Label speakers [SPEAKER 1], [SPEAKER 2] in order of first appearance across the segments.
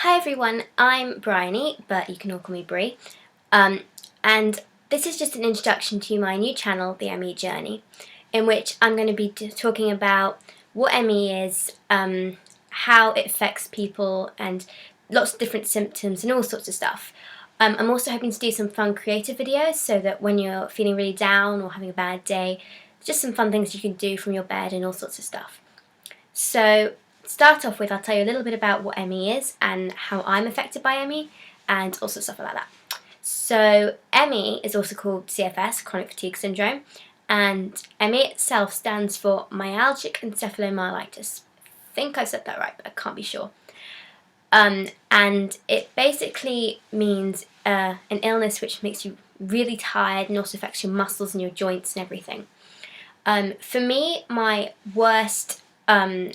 [SPEAKER 1] Hi everyone, I'm Bryony, but you can all call me Brie, and this is just an introduction to my new channel, the ME Journey, in which I'm going to be talking about what ME is, how it affects people, and lots of different symptoms and all sorts of stuff. I'm also hoping to do some fun creative videos so that when you're feeling really down or having a bad day, just some fun things you can do from your bed and all sorts of stuff. So, to start off with, I'll tell you a little bit about what ME is and how I'm affected by ME and also stuff like that. So, ME is also called CFS, chronic fatigue syndrome, and ME itself stands for myalgic encephalomyelitis. I think I said that right, but I can't be sure. And it basically means an illness which makes you really tired and also affects your muscles and your joints and everything. For me, my worst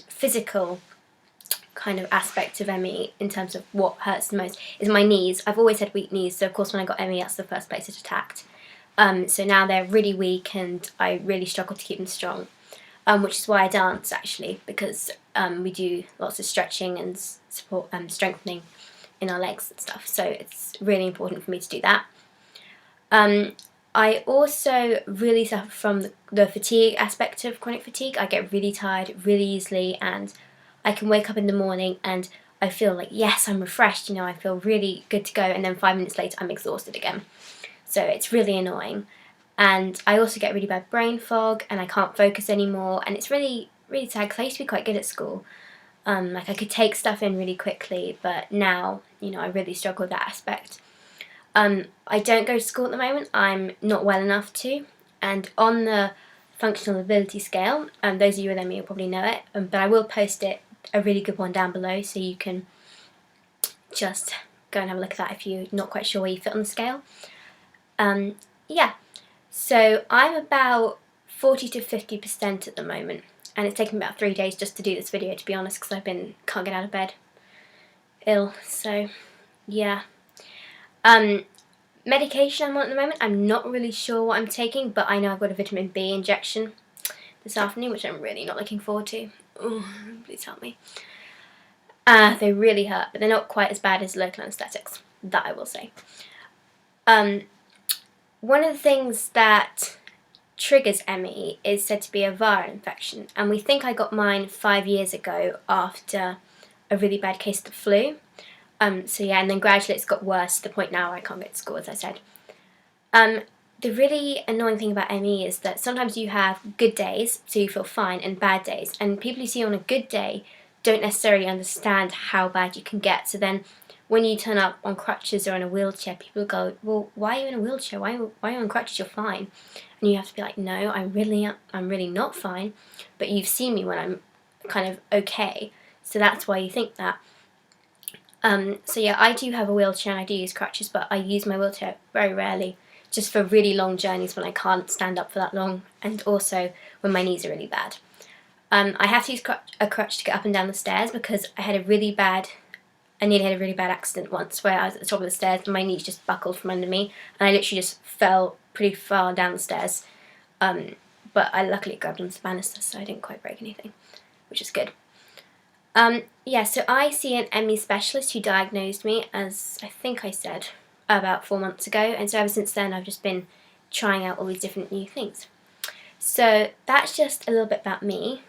[SPEAKER 1] physical kind of aspect of ME in terms of what hurts the most is my knees. I've always had weak knees, so of course when I got ME that's the first place it attacked. So now they're really weak and I really struggle to keep them strong, which is why I dance actually, because we do lots of stretching and support strengthening in our legs and stuff, so it's really important for me to do that. I also really suffer from the fatigue aspect of chronic fatigue. I get really tired really easily and I can wake up in the morning and I feel like, yes, I'm refreshed, I feel really good to go, and then 5 minutes later I'm exhausted again. So it's really annoying. And I also get really bad brain fog and I can't focus anymore, and it's really, really sad because I used to be quite good at school. Like I could take stuff in really quickly, but now, I really struggle with that aspect. I don't go to school at the moment, I'm not well enough to, and on the functional ability scale, those of you with ME will probably know it, but I will post it, a really good one down below, so you can just go and have a look at that if you're not quite sure where you fit on the scale. Yeah, so I'm about 40 to 50% at the moment, and it's taken me about 3 days just to do this video, to be honest, because can't get out of bed, ill, so yeah. Medication I'm on at the moment, I'm not really sure what I'm taking, but I know I've got a vitamin B injection this afternoon, which I'm really not looking forward to. Oh, please help me. They really hurt, but they're not quite as bad as local anaesthetics, that I will say. One of the things that triggers ME is said to be a viral infection, and we think I got mine 5 years ago after a really bad case of the flu. So yeah, and then gradually it's got worse to the point now where I can't get to school, as I said. The really annoying thing about ME is that sometimes you have good days, so you feel fine, and bad days, and people you see on a good day don't necessarily understand how bad you can get. So then when you turn up on crutches or in a wheelchair, people go, well, why are you in a wheelchair? Why are you on crutches? You're fine. And you have to be like, no, I'm really not fine, but you've seen me when I'm kind of okay, so that's why you think that. So yeah, I do have a wheelchair and I do use crutches, but I use my wheelchair very rarely, just for really long journeys when I can't stand up for that long, and also when my knees are really bad. I have to use a crutch to get up and down the stairs because I nearly had a really bad accident once where I was at the top of the stairs and my knees just buckled from under me and I literally just fell pretty far down the stairs. But I luckily grabbed onto the banister, so I didn't quite break anything, which is good. Yeah, so I see an ME specialist who diagnosed me, as I think I said, about 4 months ago, and so ever since then I've just been trying out all these different new things. So that's just a little bit about me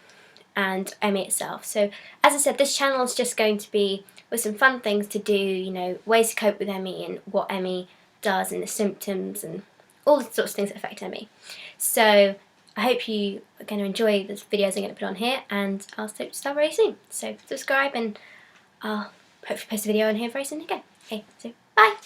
[SPEAKER 1] and ME itself. So as I said, this channel is just going to be with some fun things to do, ways to cope with ME and what ME does and the symptoms and all the sorts of things that affect ME. So I hope you are going to enjoy the videos I'm going to put on here, and I'll start very soon. So subscribe and I'll hopefully post a video on here very soon again. Okay, so bye!